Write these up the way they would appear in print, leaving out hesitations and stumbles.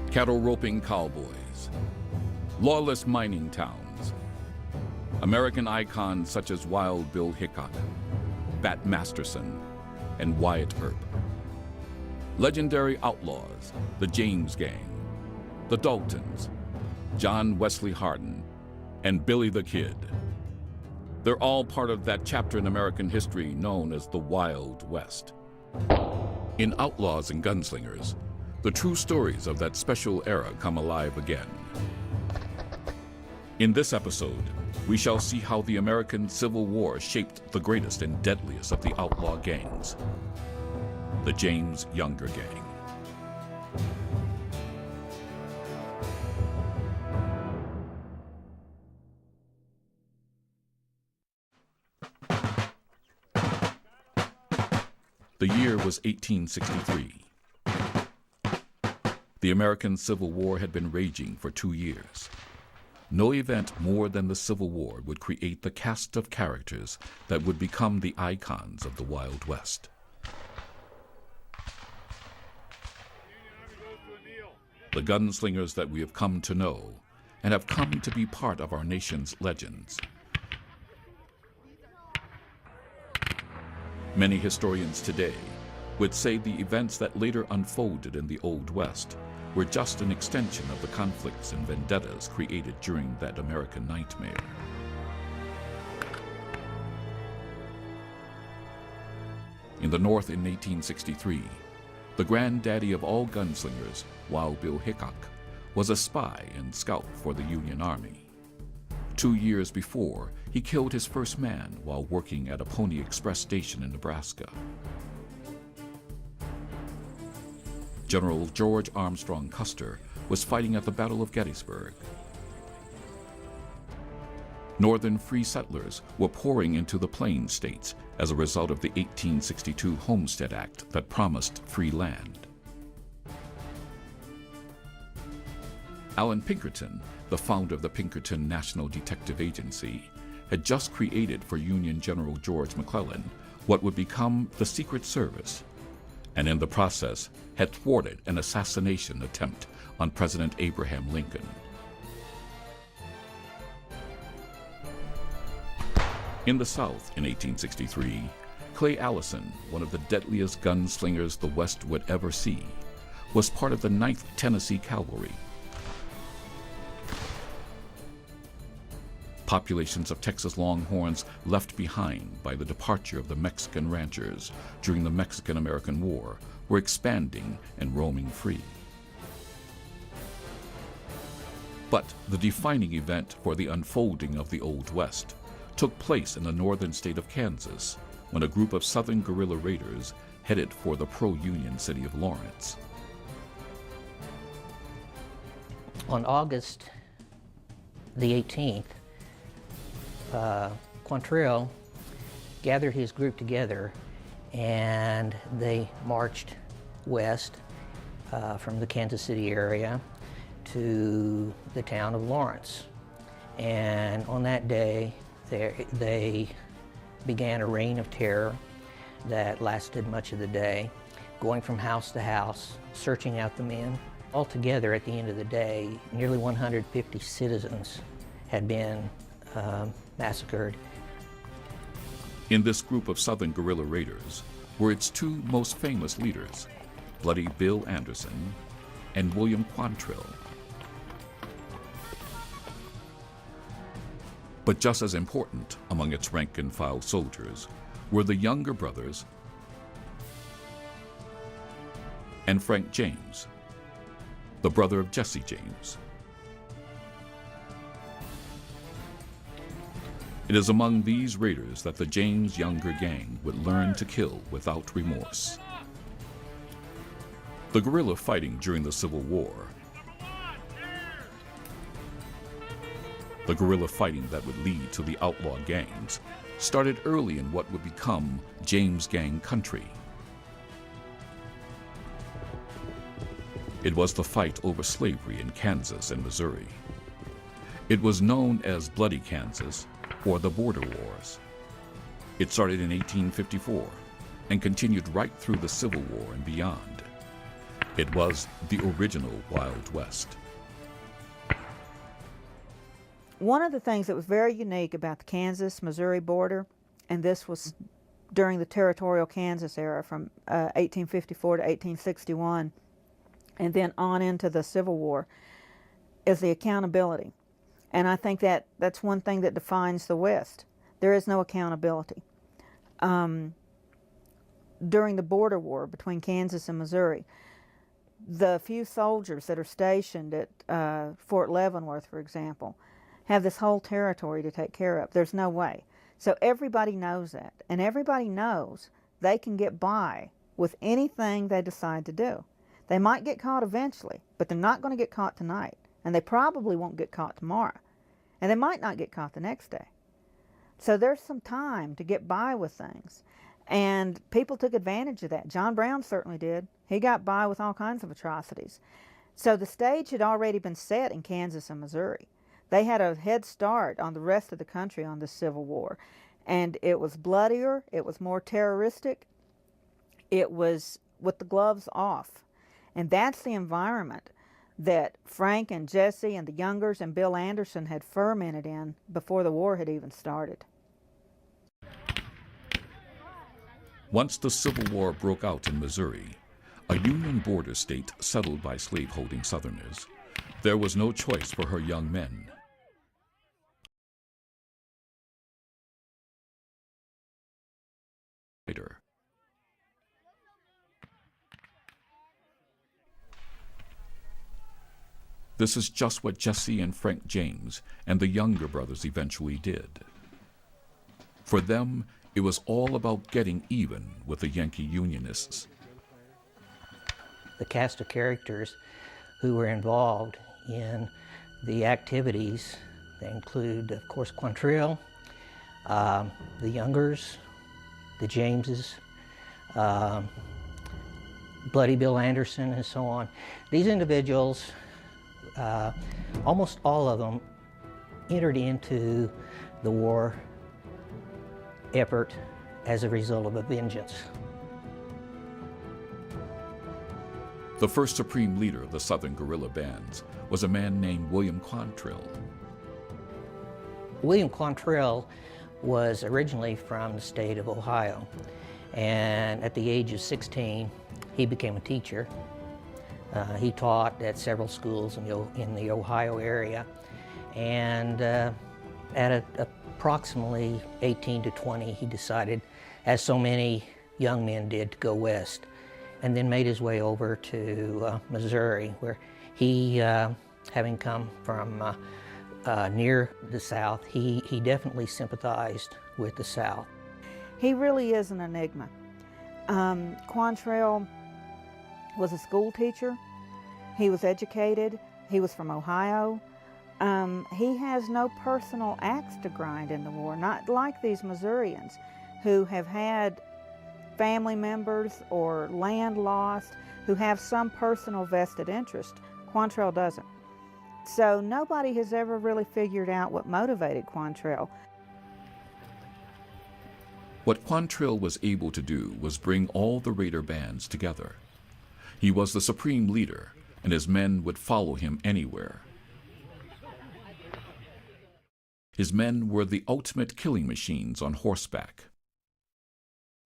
cattle-roping cowboys, lawless mining towns, American icons such as Wild Bill Hickok, Bat Masterson, and Wyatt Earp. Legendary outlaws, the James Gang, the Daltons, John Wesley Hardin, and Billy the Kid. They're all part of that chapter in American history known as the Wild West. In Outlaws and Gunslingers, the true stories of that special era come alive again. In this episode, we shall see how the American Civil War shaped the greatest and deadliest of the outlaw gangs, the James Younger Gang. The year was 1863. The American Civil War had been raging for 2 years. No event more than the Civil War would create the cast of characters that would become the icons of the Wild West. The gunslingers that we have come to know and have come to be part of our nation's legends. Many historians today would say the events that later unfolded in the Old West were just an extension of the conflicts and vendettas created during that American nightmare. In the North in 1863, the granddaddy of all gunslingers, Wild Bill Hickok, was a spy and scout for the Union Army. 2 years before, he killed his first man while working at a Pony Express station in Nebraska. General George Armstrong Custer was fighting at the Battle of Gettysburg. Northern free settlers were pouring into the Plains states as a result of the 1862 Homestead Act that promised free land. Allan Pinkerton, the founder of the Pinkerton National Detective Agency, had just created for Union General George McClellan what would become the Secret Service, and in the process had thwarted an assassination attempt on President Abraham Lincoln. In the South in 1863, Clay Allison, one of the deadliest gunslingers the West would ever see, was part of the 9th Tennessee Cavalry. Populations of Texas Longhorns left behind by the departure of the Mexican ranchers during the Mexican-American War were expanding and roaming free. But the defining event for the unfolding of the Old West took place in the northern state of Kansas when a group of Southern guerrilla raiders headed for the pro-Union city of Lawrence. On August the 18th, Quantrill gathered his group together and they marched west from the Kansas City area to the town of Lawrence. And on that day, they began a reign of terror that lasted much of the day, going from house to house, searching out the men. Altogether, at the end of the day, nearly 150 citizens had been massacred. In this group of Southern guerrilla raiders were its two most famous leaders, Bloody Bill Anderson and William Quantrill. But just as important among its rank-and-file soldiers were the younger brothers and Frank James, the brother of Jesse James. It is among these raiders that the James Younger Gang would learn to kill without remorse. The guerrilla fighting during the Civil War, the guerrilla fighting that would lead to the outlaw gangs, started early in what would become James Gang country. It was the fight over slavery in Kansas and Missouri. It was known as Bloody Kansas, or the Border Wars. It started in 1854 and continued right through the Civil War and beyond. It was the original Wild West. One of the things that was very unique about the Kansas-Missouri border, and this was during the territorial Kansas era from 1854 to 1861, and then on into the Civil War, is the accountability. And I think that that's one thing that defines the West. There is no accountability. During the border war between Kansas and Missouri, the few soldiers that are stationed at Fort Leavenworth, for example, have this whole territory to take care of. There's no way. So everybody knows that, and everybody knows they can get by with anything they decide to do. They might get caught eventually, but they're not going to get caught tonight, and they probably won't get caught tomorrow, and they might not get caught the next day. So there's some time to get by with things, and people took advantage of that. John Brown certainly did. He got by with all kinds of atrocities. So the stage had already been set in Kansas and Missouri. They had a head start on the rest of the country on this Civil War, and it was bloodier, it was more terroristic, it was with the gloves off. And that's the environment that Frank and Jesse and the Youngers and Bill Anderson had fermented in before the war had even started. Once the Civil War broke out in Missouri, a Union border state settled by slaveholding Southerners, there was no choice for her young men. This is just what Jesse and Frank James and the Younger brothers eventually did. For them, it was all about getting even with the Yankee Unionists. The cast of characters who were involved in the activities, they include, of course, Quantrill, the Youngers, the Jameses, Bloody Bill Anderson, and so on. These individuals, almost all of them, entered into the war effort as a result of a vengeance. The first supreme leader of the Southern guerrilla bands was a man named William Quantrill. William Quantrill was originally from the state of Ohio, and at the age of 16, he became a teacher. He taught at several schools in the Ohio area, and at approximately 18 to 20, he decided, as so many young men did, to go west, and then made his way over to Missouri, where he, having come from near the South, he definitely sympathized with the South. He really is an enigma. Quantrill was a school teacher. He was educated. He was from Ohio. He has no personal axe to grind in the war, not like these Missourians who have had family members or land lost, who have some personal vested interest. Quantrill doesn't. So nobody has ever really figured out what motivated Quantrill. What Quantrill was able to do was bring all the Raider bands together. He was the supreme leader, and his men would follow him anywhere. His men were the ultimate killing machines on horseback,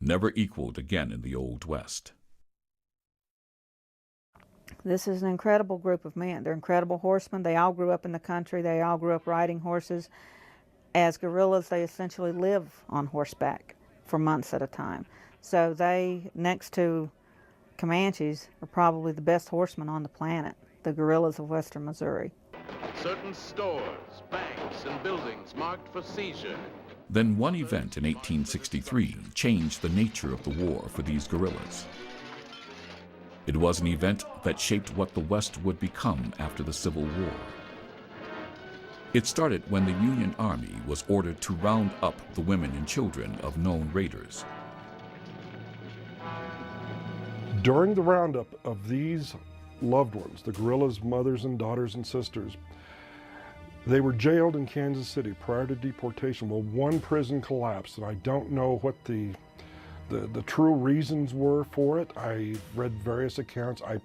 never equaled again in the Old West. This is an incredible group of men. They're incredible horsemen. They all grew up in the country. They all grew up riding horses. As guerrillas, they essentially live on horseback for months at a time. So they, next to Comanches, are probably the best horsemen on the planet, the guerrillas of western Missouri. Certain stores, banks, and buildings marked for seizure. Then one event in 1863 changed the nature of the war for these guerrillas. It was an event that shaped what the West would become after the Civil War. It started when the Union Army was ordered to round up the women and children of known raiders. During the roundup of these loved ones, the guerrillas' mothers and daughters and sisters, they were jailed in Kansas City prior to deportation. Well, one prison collapsed, and I don't know what the the true reasons were for it. I read various accounts. I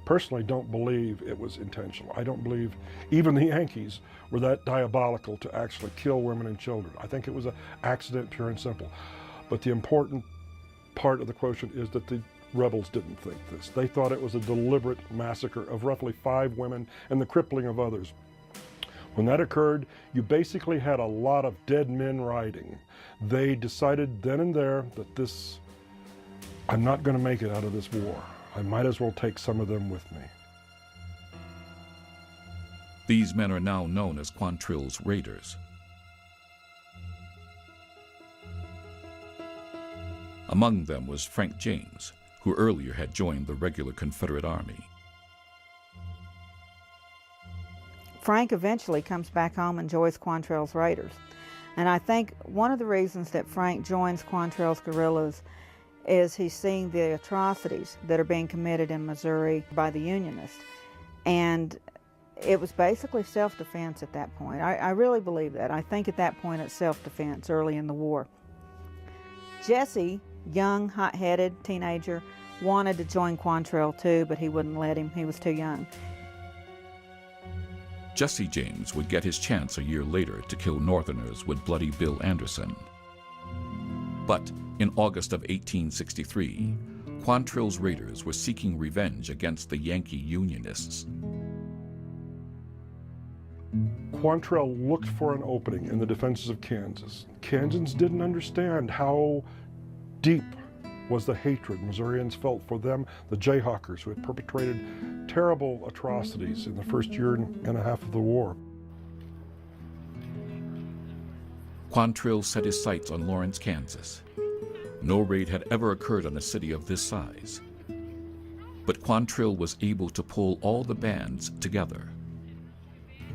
personally don't believe it was intentional. I don't believe even the Yankees were that diabolical to actually kill women and children. I think it was an accident, pure and simple. But the important part of the quotient is that the rebels didn't think this. They thought it was a deliberate massacre of roughly 5 women and the crippling of others. When that occurred, you basically had a lot of dead men riding. They decided then and there that I'm not going to make it out of this war. I might as well take some of them with me. These men are now known as Quantrill's Raiders. Among them was Frank James, who earlier had joined the regular Confederate Army. Frank eventually comes back home and joins Quantrill's Raiders. And I think one of the reasons that Frank joins Quantrill's guerrillas is he's seeing the atrocities that are being committed in Missouri by the Unionists. And it was basically self-defense at that point. I really believe that. I think at that point it's self-defense early in the war. Jesse, young, hot-headed teenager, wanted to join Quantrill too, but he wouldn't let him. He was too young. Jesse James would get his chance a year later to kill Northerners with Bloody Bill Anderson. But in August of 1863, Quantrill's Raiders were seeking revenge against the Yankee Unionists. Quantrill looked for an opening in the defenses of Kansas. Kansans didn't understand how deep was the hatred Missourians felt for them, the Jayhawkers, who had perpetrated terrible atrocities in the first year and a half of the war. Quantrill set his sights on Lawrence, Kansas. No raid had ever occurred on a city of this size. But Quantrill was able to pull all the bands together.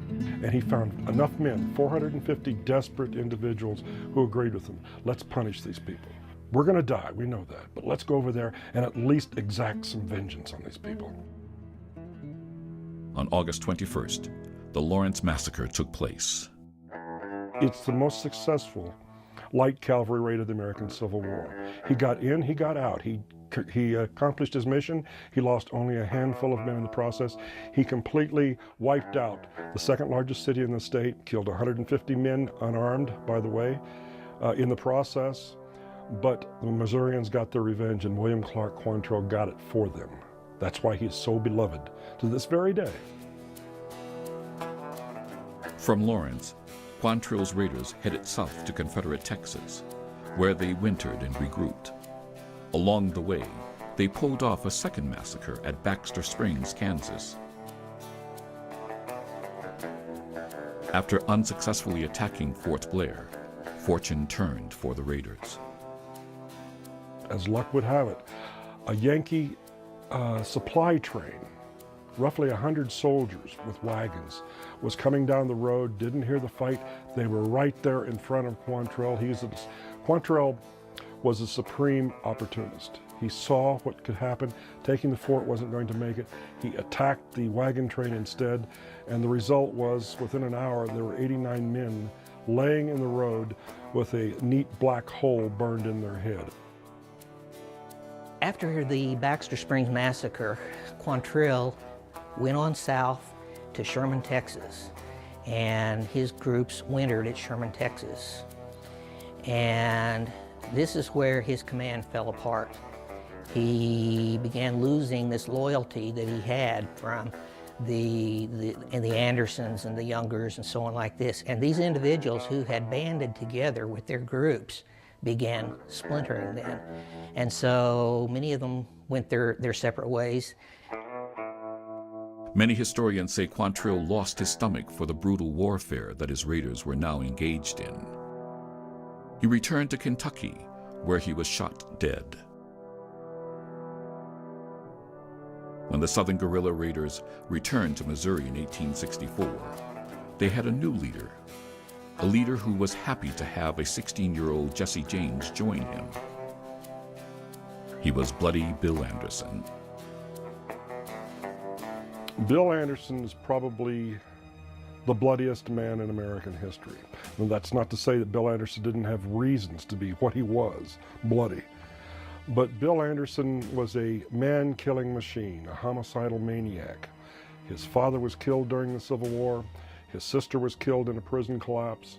And he found enough men, 450 desperate individuals, who agreed with him. Let's punish these people. We're going to die, we know that, but let's go over there and at least exact some vengeance on these people. On August 21st, the Lawrence Massacre took place. It's the most successful light cavalry raid of the American Civil War. He got in, he got out. He accomplished his mission. He lost only a handful of men in the process. He completely wiped out the second largest city in the state, killed 150 men unarmed, by the way, in the process. But the Missourians got their revenge, and William Clark Quantrill got it for them. That's why he is so beloved to this very day. From Lawrence, Quantrill's Raiders headed south to Confederate Texas, where they wintered and regrouped. Along the way, they pulled off a second massacre at Baxter Springs, Kansas. After unsuccessfully attacking Fort Blair, fortune turned for the Raiders. As luck would have it, a Yankee supply train, roughly 100 soldiers with wagons, was coming down the road, didn't hear the fight. They were right there in front of Quantrill. Quantrill was a supreme opportunist. He saw what could happen. Taking the fort wasn't going to make it. He attacked the wagon train instead, and the result was, within an hour, there were 89 men laying in the road with a neat black hole burned in their head. After the Baxter Springs Massacre, Quantrill went on south to Sherman, Texas, and his groups wintered at Sherman, Texas. And this is where his command fell apart. He began losing this loyalty that he had from the Andersons and the Youngers and so on like this. And these individuals who had banded together with their groups began splintering then. And so many of them went their separate ways. Many historians say Quantrill lost his stomach for the brutal warfare that his raiders were now engaged in. He returned to Kentucky, where he was shot dead. When the Southern guerrilla raiders returned to Missouri in 1864, they had a new leader, a leader who was happy to have a 16-year-old Jesse James join him. He was Bloody Bill Anderson. Bill Anderson is probably the bloodiest man in American history. And that's not to say that Bill Anderson didn't have reasons to be what he was, bloody. But Bill Anderson was a man-killing machine, a homicidal maniac. His father was killed during the Civil War. His sister was killed in a prison collapse.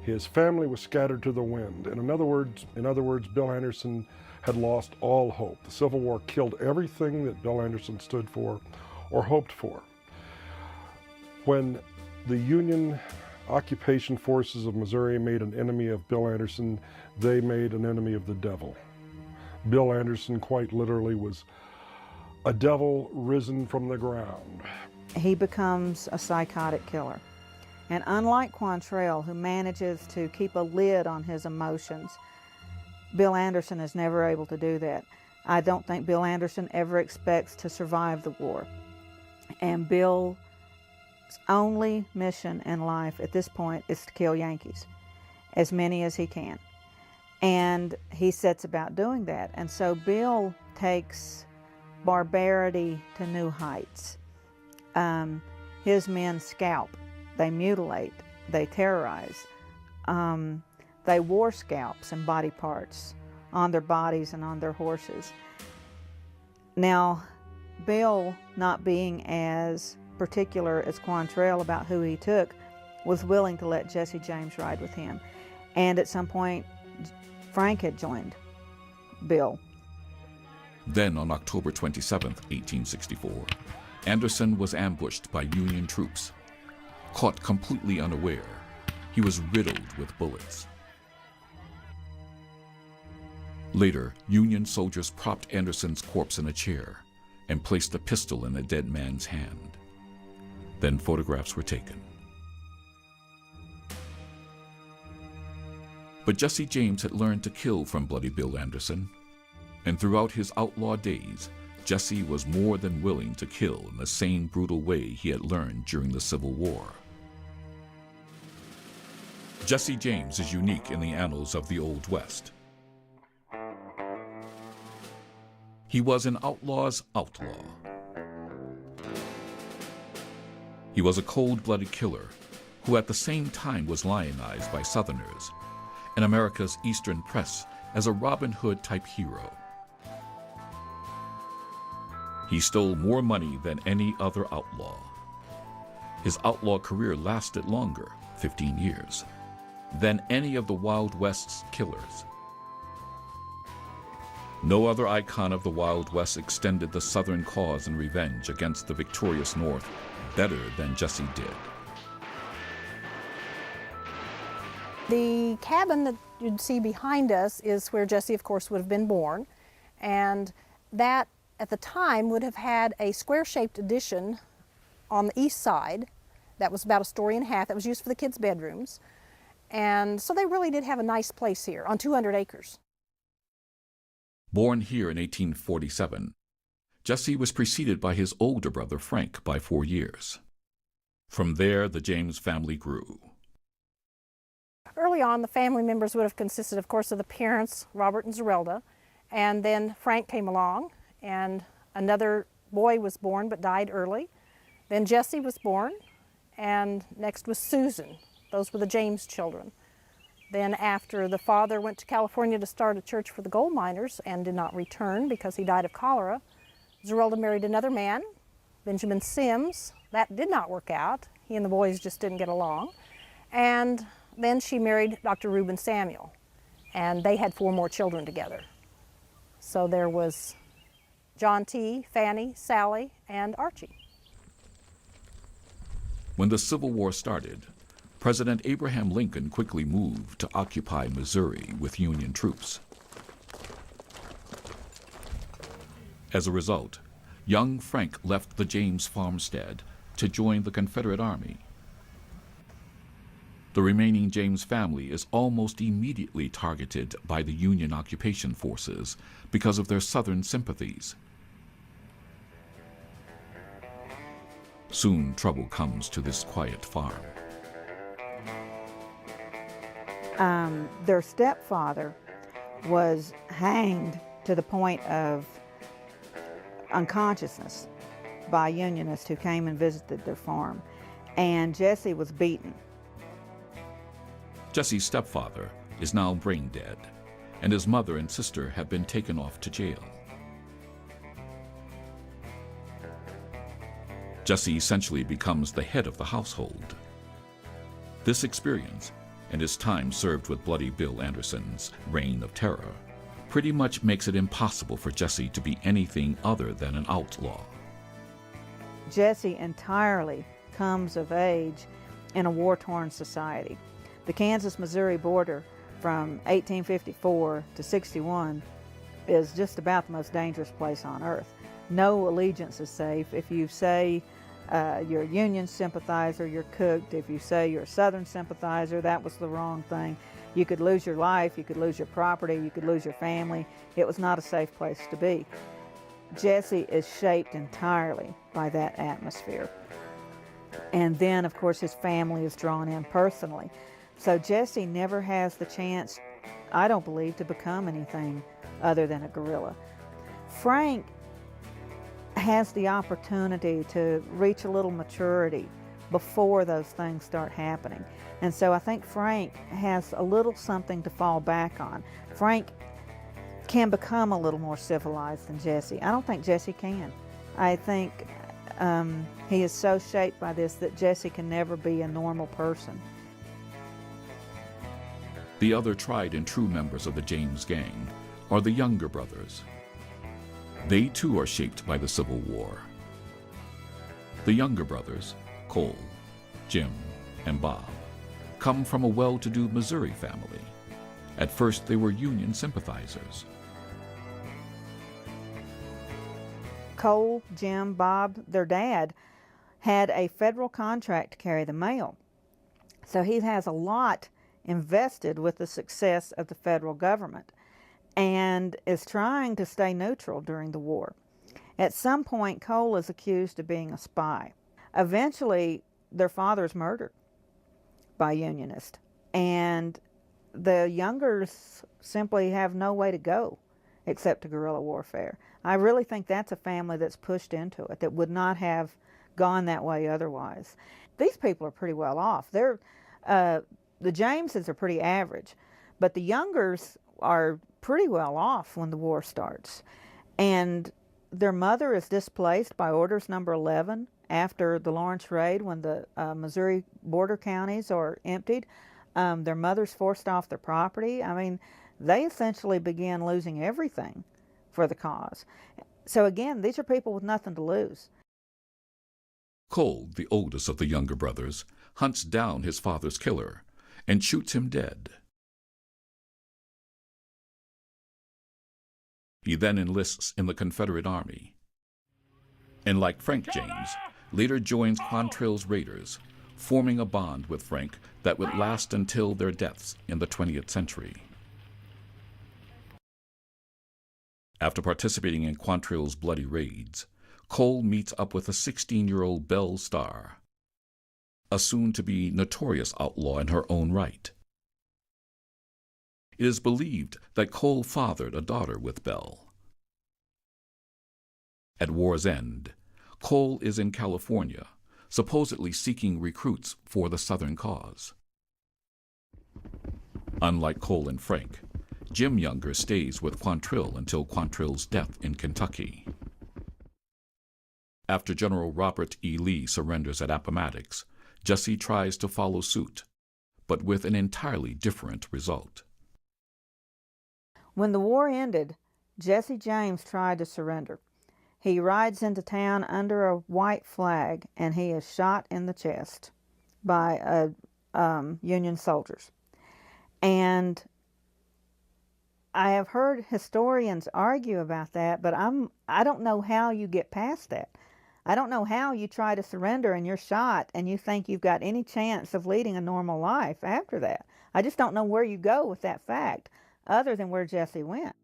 His family was scattered to the wind. And in other words, Bill Anderson had lost all hope. The Civil War killed everything that Bill Anderson stood for or hoped for. When the Union occupation forces of Missouri made an enemy of Bill Anderson, they made an enemy of the devil. Bill Anderson quite literally was a devil risen from the ground. He becomes a psychotic killer. And unlike Quantrell, who manages to keep a lid on his emotions, Bill Anderson is never able to do that. I don't think Bill Anderson ever expects to survive the war. And Bill's only mission in life at this point is to kill Yankees, as many as he can. And he sets about doing that. And so Bill takes barbarity to new heights. His men scalp, they mutilate, they terrorize. They wore scalps and body parts on their bodies and on their horses. Now, Bill, not being as particular as Quantrell about who he took, was willing to let Jesse James ride with him. And at some point, Frank had joined Bill. Then on October 27, 1864, Anderson was ambushed by Union troops. Caught completely unaware, he was riddled with bullets. Later, Union soldiers propped Anderson's corpse in a chair and placed a pistol in the dead man's hand. Then photographs were taken. But Jesse James had learned to kill from Bloody Bill Anderson, and throughout his outlaw days, Jesse was more than willing to kill in the same brutal way he had learned during the Civil War. Jesse James is unique in the annals of the Old West. He was an outlaw's outlaw. He was a cold-blooded killer who at the same time was lionized by Southerners and America's Eastern press as a Robin Hood-type hero. He stole more money than any other outlaw. His outlaw career lasted longer, 15 years, than any of the Wild West's killers. No other icon of the Wild West extended the Southern cause and revenge against the victorious North better than Jesse did. The cabin that you'd see behind us is where Jesse, of course, would have been born, and that at the time would have had a square-shaped addition on the east side that was about a story and a half that was used for the kids' bedrooms. And so they really did have a nice place here on 200 acres. Born here in 1847, Jesse was preceded by his older brother Frank by 4 years. From there, the James family grew. Early on, the family members would have consisted, of course, of the parents, Robert and Zerelda, and then Frank came along, and another boy was born but died early. Then Jesse was born, and next was Susan. Those were the James children. Then after the father went to California to start a church for the gold miners and did not return because he died of cholera, Zerelda married another man, Benjamin Sims. That did not work out. He and the boys just didn't get along. And then she married Dr. Reuben Samuel, and they had 4 more children together. So there was John T., Fanny, Sally, and Archie. When the Civil War started, President Abraham Lincoln quickly moved to occupy Missouri with Union troops. As a result, young Frank left the James farmstead to join the Confederate Army. The remaining James family is almost immediately targeted by the Union occupation forces because of their Southern sympathies. Soon trouble comes to this quiet farm. Their stepfather was hanged to the point of unconsciousness by Unionists who came and visited their farm, and Jesse was beaten. Jesse's stepfather is now brain dead, and his mother and sister have been taken off to jail. Jesse essentially becomes the head of the household. This experience, and his time served with Bloody Bill Anderson's reign of terror, pretty much makes it impossible for Jesse to be anything other than an outlaw. Jesse entirely comes of age in a war-torn society. The Kansas-Missouri border from 1854 to 61 is just about the most dangerous place on earth. No allegiance is safe. If you say you're a Union sympathizer, you're cooked. If you say you're a Southern sympathizer, that was the wrong thing. You could lose your life, you could lose your property, you could lose your family. It was not a safe place to be. Jesse is shaped entirely by that atmosphere. And then, of course, his family is drawn in personally. So Jesse never has the chance, I don't believe, to become anything other than a guerrilla. Frank has the opportunity to reach a little maturity before those things start happening. And so I think Frank has a little something to fall back on. Frank can become a little more civilized than Jesse. I don't think Jesse can. I think he is so shaped by this that Jesse can never be a normal person. The other tried and true members of the James gang are the younger brothers. They too are shaped by the Civil War. The younger brothers, Cole, Jim, and Bob, come from a well-to-do Missouri family. At first, they were Union sympathizers. Cole, Jim, Bob, their dad, had a federal contract to carry the mail. So he has a lot invested with the success of the federal government and is trying to stay neutral during the war. At some point, Cole is accused of being a spy. Eventually, their father is murdered by Unionists, and the Youngers simply have no way to go except to guerrilla warfare. I really think that's a family that's pushed into it, that would not have gone that way otherwise. These people are pretty well off. The Jameses are pretty average, but the Youngers are pretty well off when the war starts. And their mother is displaced by Orders Number 11 after the Lawrence Raid, when the Missouri border counties are emptied. Their mother's forced off their property. I mean, they essentially began losing everything for the cause. So again, these are people with nothing to lose. Cole, the oldest of the younger brothers, hunts down his father's killer and shoots him dead. He then enlists in the Confederate Army, and like Frank James, later joins Quantrill's raiders, forming a bond with Frank that would last until their deaths in the 20th century. After participating in Quantrill's bloody raids, Cole meets up with a 16-year-old Belle Starr, a soon-to-be notorious outlaw in her own right. It is believed that Cole fathered a daughter with Belle. At war's end, Cole is in California, supposedly seeking recruits for the Southern cause. Unlike Cole and Frank, Jim Younger stays with Quantrill until Quantrill's death in Kentucky. After General Robert E. Lee surrenders at Appomattox, Jesse tries to follow suit, but with an entirely different result. When the war ended, Jesse James tried to surrender. He rides into town under a white flag, and he is shot in the chest by Union soldiers. And I have heard historians argue about that, but I don't know how you get past that. I don't know how you try to surrender and you're shot and you think you've got any chance of leading a normal life after that. I just don't know where you go with that fact, other than where Jesse went.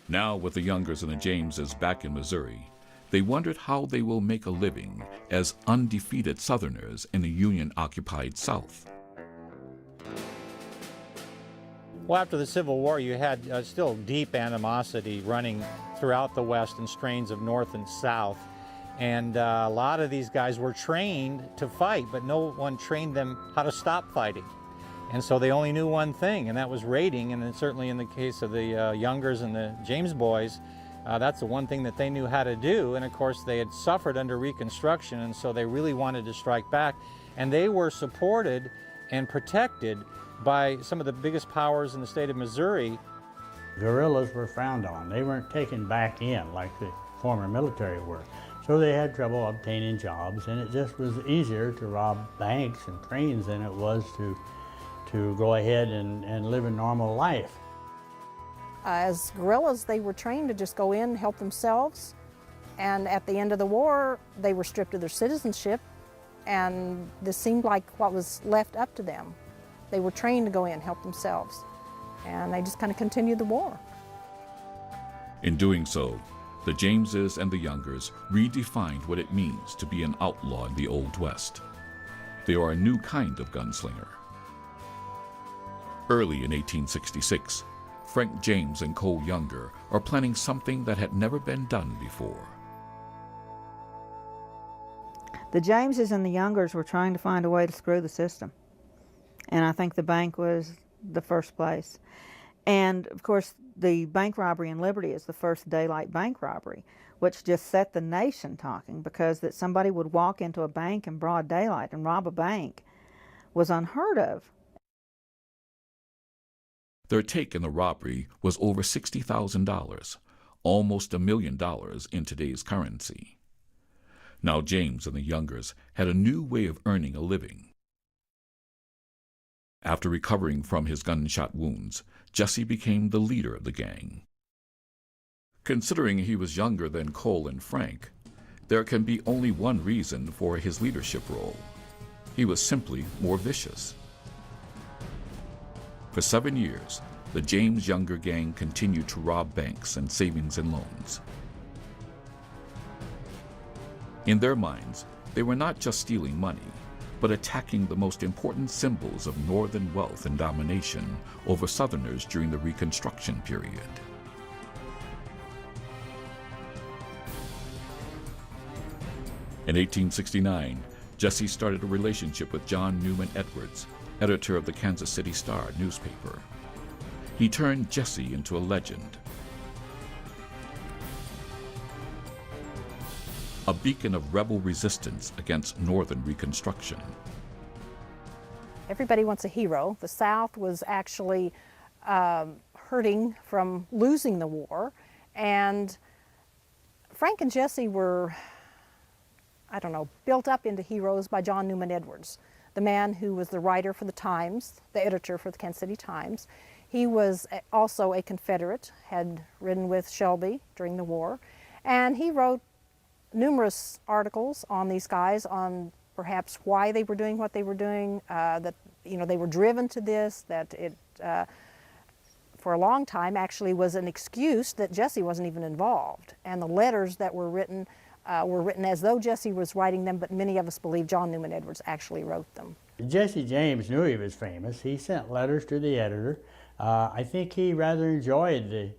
Now, with the Youngers and the Jameses back in Missouri, they wondered how they will make a living as undefeated Southerners in the Union-occupied South. Well, after the Civil War, you had still deep animosity running throughout the West and strains of North and South. And a lot of these guys were trained to fight, but no one trained them how to stop fighting. And so they only knew one thing, and that was raiding. And then certainly in the case of the Youngers and the James boys, that's the one thing that they knew how to do. And of course, they had suffered under Reconstruction, and so they really wanted to strike back. And they were supported and protected by some of the biggest powers in the state of Missouri. Guerrillas were frowned on. They weren't taken back in like the former military were. So they had trouble obtaining jobs, and it just was easier to rob banks and trains than it was to go ahead and live a normal life. As guerrillas, they were trained to just go in, help themselves, and at the end of the war, they were stripped of their citizenship, and this seemed like what was left up to them. They were trained to go in, help themselves, and they just kind of continued the war. In doing so, the Jameses and the Youngers redefined what it means to be an outlaw in the Old West. They are a new kind of gunslinger. Early in 1866, Frank James and Cole Younger are planning something that had never been done before. The Jameses and the Youngers were trying to find a way to screw the system. And I think the bank was the first place. And of course, the bank robbery in Liberty is the first daylight bank robbery, which just set the nation talking, because that somebody would walk into a bank in broad daylight and rob a bank was unheard of. Their take in the robbery was over $60,000, almost $1 million in today's currency. Now James and the Youngers had a new way of earning a living. After recovering from his gunshot wounds, Jesse became the leader of the gang. Considering he was younger than Cole and Frank, there can be only one reason for his leadership role. He was simply more vicious. For 7 years, the James Younger gang continued to rob banks and savings and loans. In their minds, they were not just stealing money, but attacking the most important symbols of Northern wealth and domination over Southerners during the Reconstruction period. In 1869, Jesse started a relationship with John Newman Edwards, editor of the Kansas City Star newspaper. He turned Jesse into a legend, a beacon of rebel resistance against Northern Reconstruction. Everybody wants a hero. The South was actually hurting from losing the war, and Frank and Jesse were, built up into heroes by John Newman Edwards, the man who was the writer for the Times, the editor for the Kansas City Times. He was also a Confederate, had ridden with Shelby during the war, and he wrote numerous articles on these guys, on perhaps why they were doing what they were doing, that they were driven to this, that it for a long time actually was an excuse that Jesse wasn't even involved. And the letters that were written as though Jesse was writing them, but many of us believe John Newman Edwards actually wrote them. Jesse James knew he was famous. He sent letters to the editor. I think he rather enjoyed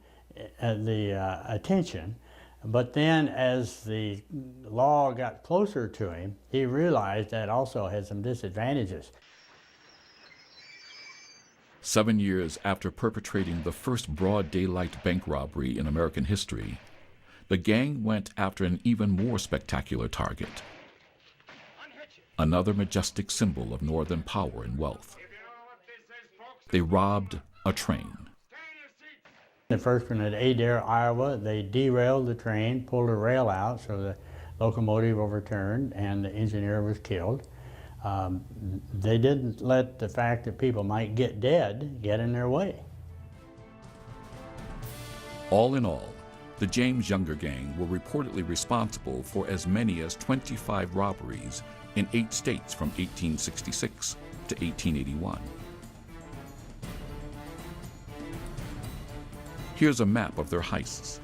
the attention. But then as the law got closer to him, he realized that also had some disadvantages. 7 years after perpetrating the first broad daylight bank robbery in American history, the gang went after an even more spectacular target, another majestic symbol of Northern power and wealth. They robbed a train. The first one at Adair, Iowa, they derailed the train, pulled a rail out so the locomotive overturned and the engineer was killed. They didn't let the fact that people might get dead get in their way. All in all, the James Younger gang were reportedly responsible for as many as 25 robberies in 8 states from 1866 to 1881. Here's a map of their heists.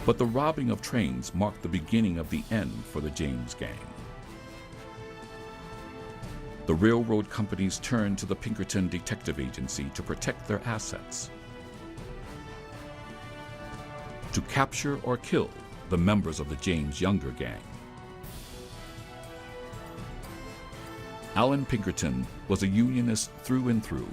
But the robbing of trains marked the beginning of the end for the James gang. The railroad companies turned to the Pinkerton Detective Agency to protect their assets, to capture or kill the members of the James Younger gang. Allen Pinkerton was a Unionist through and through.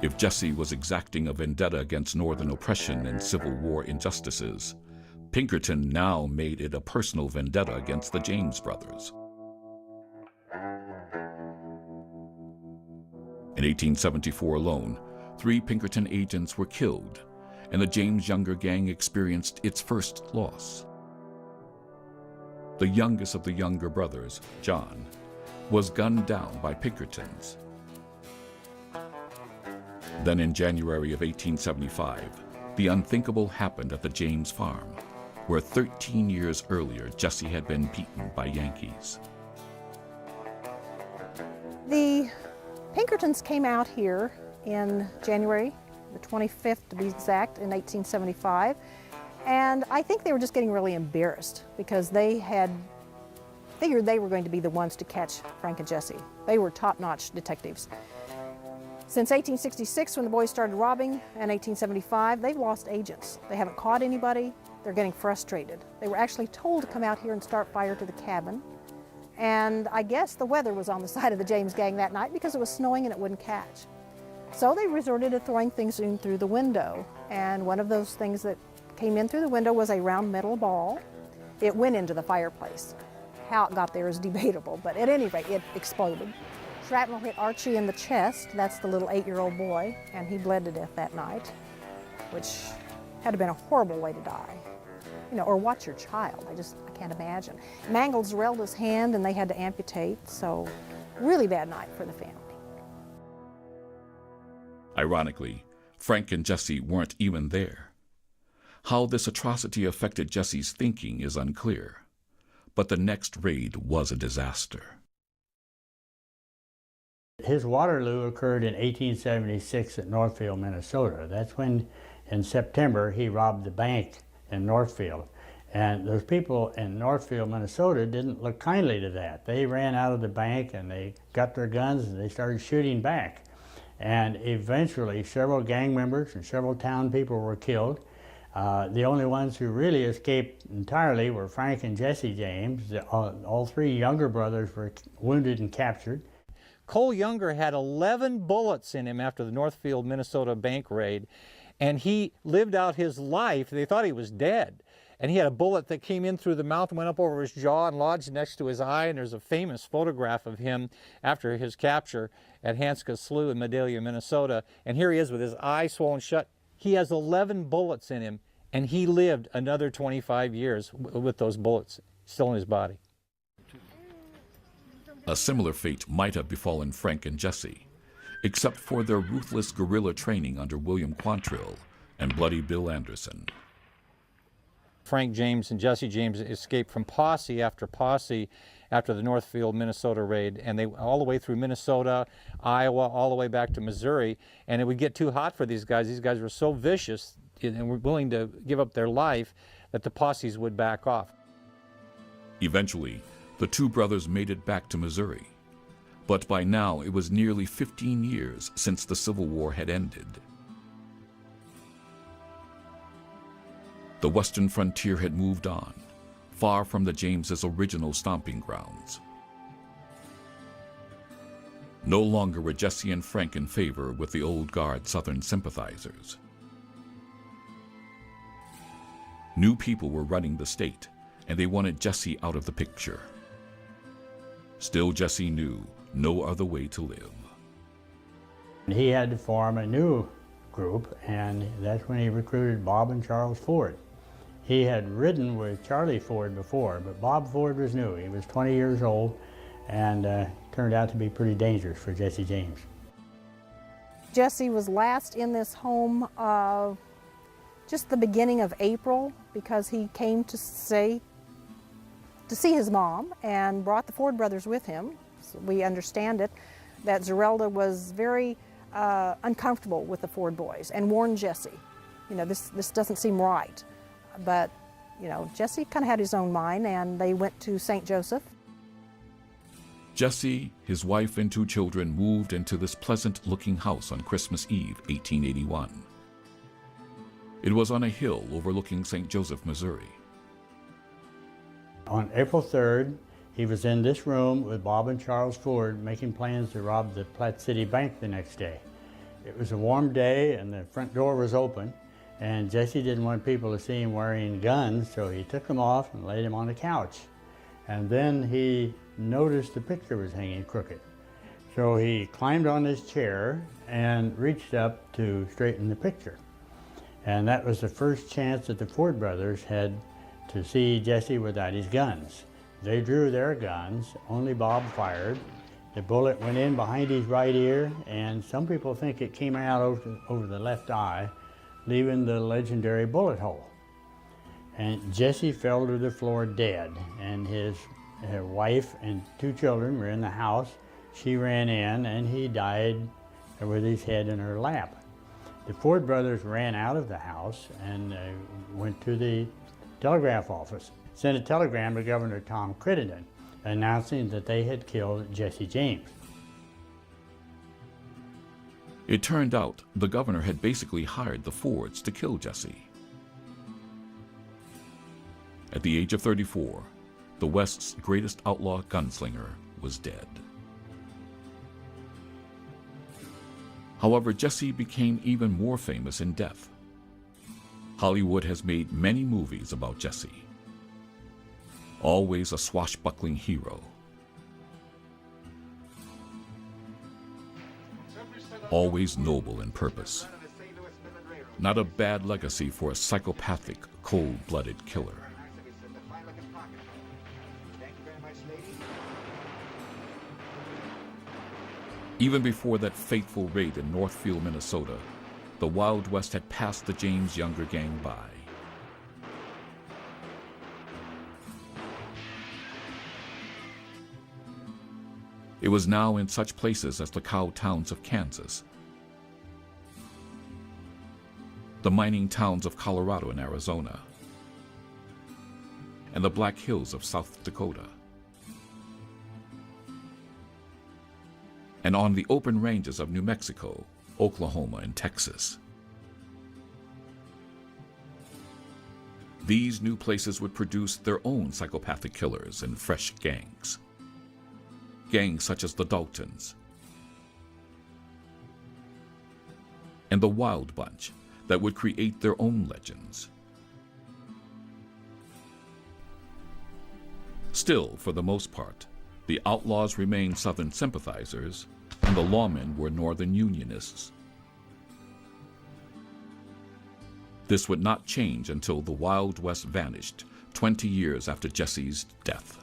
If Jesse was exacting a vendetta against Northern oppression and Civil War injustices, Pinkerton now made it a personal vendetta against the James brothers. In 1874 alone, 3 Pinkerton agents were killed, and the James Younger gang experienced its first loss. The youngest of the younger brothers, John, was gunned down by Pinkertons. Then in January of 1875, the unthinkable happened at the James farm, where 13 years earlier Jesse had been beaten by Yankees. The Pinkertons came out here in January, the 25th to be exact, in 1875, and I think they were just getting really embarrassed because they had figured they were going to be the ones to catch Frank and Jesse. They were top-notch detectives. Since 1866, when the boys started robbing, and 1875, they've lost agents. They haven't caught anybody. They're getting frustrated. They were actually told to come out here and start fire to the cabin. And I guess the weather was on the side of the James gang that night because it was snowing and it wouldn't catch. So they resorted to throwing things in through the window. And one of those things that came in through the window was a round metal ball. It went into the fireplace. How it got there is debatable, but at any rate, it exploded. Shrapnel hit Archie in the chest, that's the little 8-year-old boy, and he bled to death that night, which had been a horrible way to die. You know, or watch your child, I can't imagine. Mangled Zerelda's hand and they had to amputate, so really bad night for the family. Ironically, Frank and Jesse weren't even there. How this atrocity affected Jesse's thinking is unclear, but the next raid was a disaster. His Waterloo occurred in 1876 at Northfield, Minnesota. That's when, in September, he robbed the bank in Northfield. And those people in Northfield, Minnesota didn't look kindly to that. They ran out of the bank and they got their guns and they started shooting back. And eventually several gang members and several town people were killed. The only ones who really escaped entirely were Frank and Jesse James. All 3 younger brothers were wounded and captured. Cole Younger had 11 bullets in him after the Northfield, Minnesota bank raid, and he lived out his life. They thought he was dead. And he had a bullet that came in through the mouth and went up over his jaw and lodged next to his eye, and there's a famous photograph of him after his capture at Hanska Slough in Medalia, Minnesota, and here he is with his eye swollen shut. He has 11 bullets in him, and he lived another 25 years with those bullets still in his body. A similar fate might have befallen Frank and Jesse, except for their ruthless guerrilla training under William Quantrill and Bloody Bill Anderson. Frank James and Jesse James escaped from posse after the Northfield, Minnesota raid, and they all the way through Minnesota, Iowa, all the way back to Missouri, and it would get too hot for these guys. These guys were so vicious and were willing to give up their life that the posses would back off. Eventually, the 2 brothers made it back to Missouri, but by now it was nearly 15 years since the Civil War had ended. The western frontier had moved on, far from the Jameses' original stomping grounds. No longer were Jesse and Frank in favor with the old guard Southern sympathizers. New people were running the state, and they wanted Jesse out of the picture. Still, Jesse knew no other way to live. He had to form a new group, and that's when he recruited Bob and Charles Ford. He had ridden with Charlie Ford before, but Bob Ford was new. He was 20 years old and turned out to be pretty dangerous for Jesse James. Jesse was last in this home just the beginning of April because he came to see his mom and brought the Ford brothers with him. So we understand it that Zerelda was very uncomfortable with the Ford boys and warned Jesse, you know, this doesn't seem right. But, you know, Jesse kind of had his own mind, and they went to St. Joseph. Jesse, his wife, and 2 children moved into this pleasant-looking house on Christmas Eve, 1881. It was on a hill overlooking St. Joseph, Missouri. On April 3rd, He was in this room with Bob and Charles Ford making plans to rob the Platte City Bank the next day. It was a warm day and the front door was open, and Jesse didn't want people to see him wearing guns, so he took them off and laid them on the couch. And then he noticed the picture was hanging crooked. So he climbed on his chair and reached up to straighten the picture. And that was the first chance that the Ford brothers had to see Jesse without his guns. They drew their guns, only Bob fired. The bullet went in behind his right ear, and some people think it came out over the left eye, leaving the legendary bullet hole. And Jesse fell to the floor dead, and his wife and 2 children were in the house. She ran in, and he died with his head in her lap. The Ford brothers ran out of the house and went to the telegraph office, sent a telegram to Governor Tom Crittenden announcing that they had killed Jesse James. It turned out the governor had basically hired the Fords to kill Jesse. At the age of 34, the West's greatest outlaw gunslinger was dead. However, Jesse became even more famous in death. Hollywood has made many movies about Jesse. Always a swashbuckling hero. Always noble in purpose. Not a bad legacy for a psychopathic, cold-blooded killer. Even before that fateful raid in Northfield, Minnesota, the Wild West had passed the James Younger gang by. It was now in such places as the cow towns of Kansas, the mining towns of Colorado and Arizona, and the Black Hills of South Dakota, and on the open ranges of New Mexico, Oklahoma, and Texas. These new places would produce their own psychopathic killers and fresh gangs. Gangs such as the Daltons and the Wild Bunch that would create their own legends. Still, for the most part, the outlaws remained Southern sympathizers and the lawmen were Northern Unionists. This would not change until the Wild West vanished 20 years after Jesse's death.